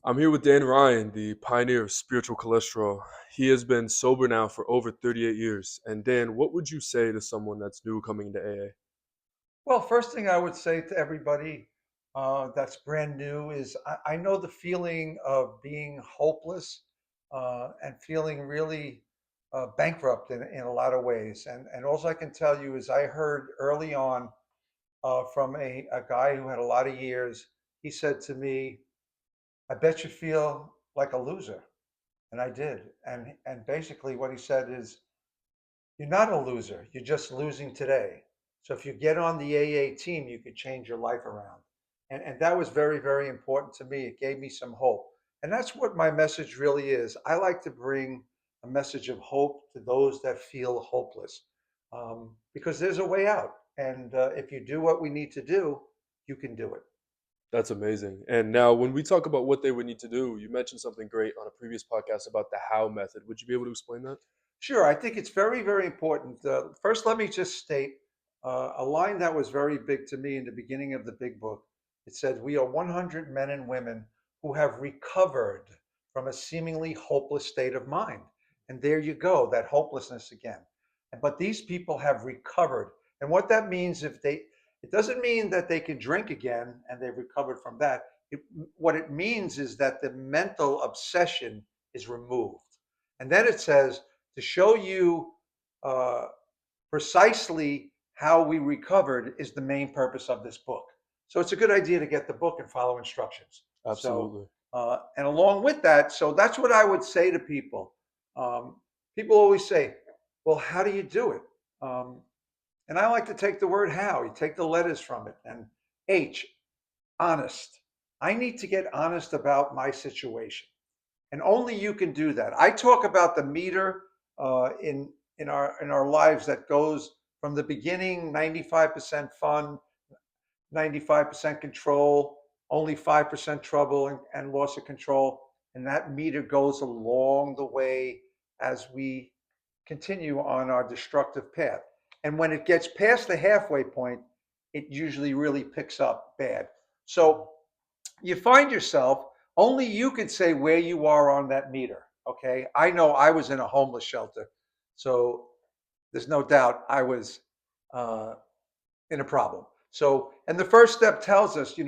I'm here with Dan Ryan, the pioneer of spiritual cholesterol. He has been sober now for over 38 years. And Dan, what would you say to someone that's new coming into AA? Well, first thing I would say to everybody that's brand new is I know the feeling of being hopeless and feeling really bankrupt in a lot of ways. And all I can tell you is I heard early on from a guy who had a lot of years. He said to me, I bet you feel like a loser. And I did. And basically what he said is, you're not a loser. You're just losing today. So if you get on the AA team, you could change your life around. And that was very, very important to me. It gave me some hope. And that's what my message really is. I like to bring a message of hope to those that feel hopeless because there's a way out. And if you do what we need to do, you can do it. That's amazing. And now, when we talk about what they would need to do, you mentioned something great on a previous podcast about the how method. Would you be able to explain that? Sure, I think it's very, very important. First, let me just state a line that was very big to me in the beginning of the big book. It said, we are 100 men and women who have recovered from a seemingly hopeless state of mind. And there you go, that hopelessness again. But these people have recovered. And what that means, it doesn't mean that they can drink again and they've recovered from that. It, what it means is that the mental obsession is removed. And then it says, to show you uh, precisely how we recovered is the main purpose of this book. So it's a good idea to get the book and follow instructions. So, Absolutely. and along with that, so that's what I would say to people. Um, People always say, well, how do you do it? Um, and I like to take the word how, you take the letters from it. And H, honest. I need to get honest about my situation. And only you can do that. I talk about the meter in our lives that goes from the beginning, 95% fun, 95% control, only 5% trouble and loss of control. And that meter goes along the way as we continue on our destructive path. And when it gets past the halfway point, it usually really picks up bad. So you find yourself, only you can say where you are on that meter. Okay. I know I was in a homeless shelter. So there's no doubt I was uh, in a problem. So, and the first step tells us,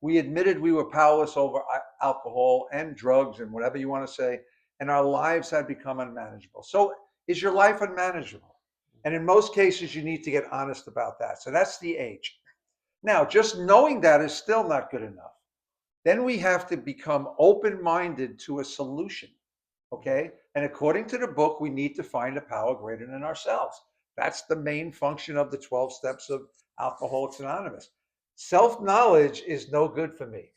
we admitted we were powerless over alcohol and drugs and whatever you want to say, and our lives had become unmanageable. So, is your life unmanageable? And in most cases, you need to get honest about that. So, that's the age. Now, just knowing that is still not good enough. Then we have to become open minded to a solution. Okay. And according to the book, we need to find a power greater than ourselves. That's the main function of the 12 steps of Alcoholics Anonymous. Self knowledge is no good for me.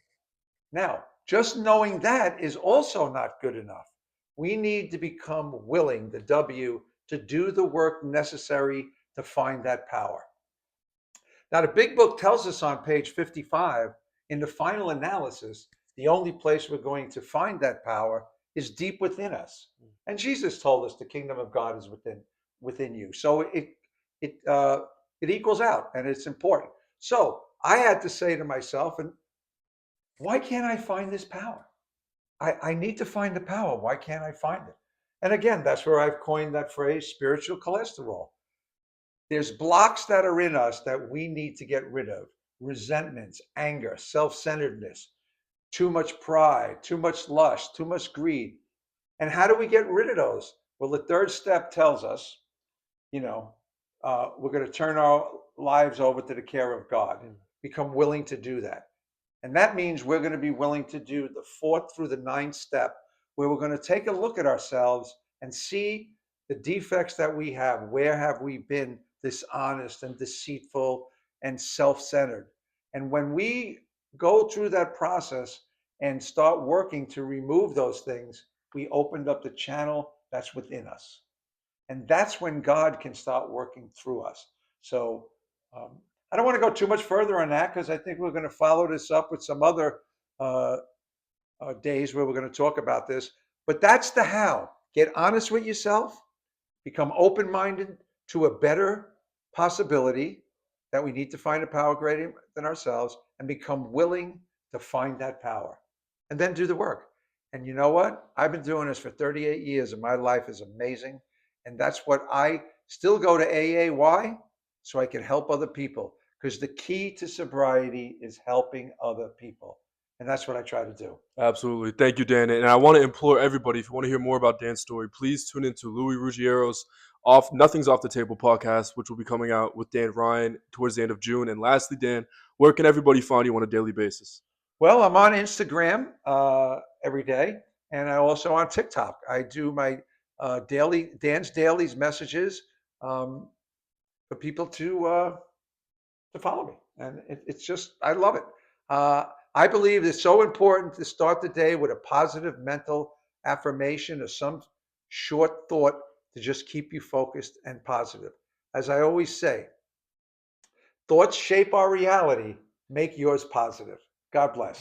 Now, just knowing that is also not good enough. We need to become willing, the W, to do the work necessary to find that power. Now, the big book tells us on page 55, in the final analysis, the only place we're going to find that power is deep within us. And Jesus told us the kingdom of God is within you. So it equals out, and it's important. So I had to say to myself, and why can't I find this power? I need to find the power. Why can't I find it? And again, that's where I've coined that phrase, spiritual cholesterol. There's blocks that are in us that we need to get rid of: resentments, anger, self centeredness, too much pride, too much lust, too much greed. And how do we get rid of those? Well, the third step tells us, you know, we're going to turn our lives over to the care of God, Mm. become willing to do that. And that means we're going to be willing to do the fourth through the ninth step, where we're going to take a look at ourselves and see the defects that we have. Where have we been dishonest and deceitful and self centered? And when we go through that process and start working to remove those things, we opened up the channel that's within us. And that's when God can start working through us. So um, I don't want to go too much further on that because I think we're going to follow this up with some other uh, days where we're going to talk about this. But that's the how. Get honest with yourself, become open minded to a better possibility that we need to find a power greater than ourselves, and become willing to find that power. and then do the work. And you know what? I've been doing this for 38 years and my life is amazing. And that's what I still go to AA. Why? So I can help other people. Because the key to sobriety is helping other people. And that's what I try to do. Absolutely. Thank you, Dan. And I want to implore everybody, if you want to hear more about Dan's story, please tune into Louis Ruggiero's Nothing's Off the Table podcast, which will be coming out with Dan Ryan towards the end of June. And lastly, Dan, where can everybody find you on a daily basis? Well, I'm on Instagram every day, and I also on TikTok. I do my daily Dan's Dailies messages um, for people to follow me, and it's just I love it. I believe it's so important to start the day with a positive mental affirmation or some short thought to just keep you focused and positive. As I always say, thoughts shape our reality. Make yours positive. God bless.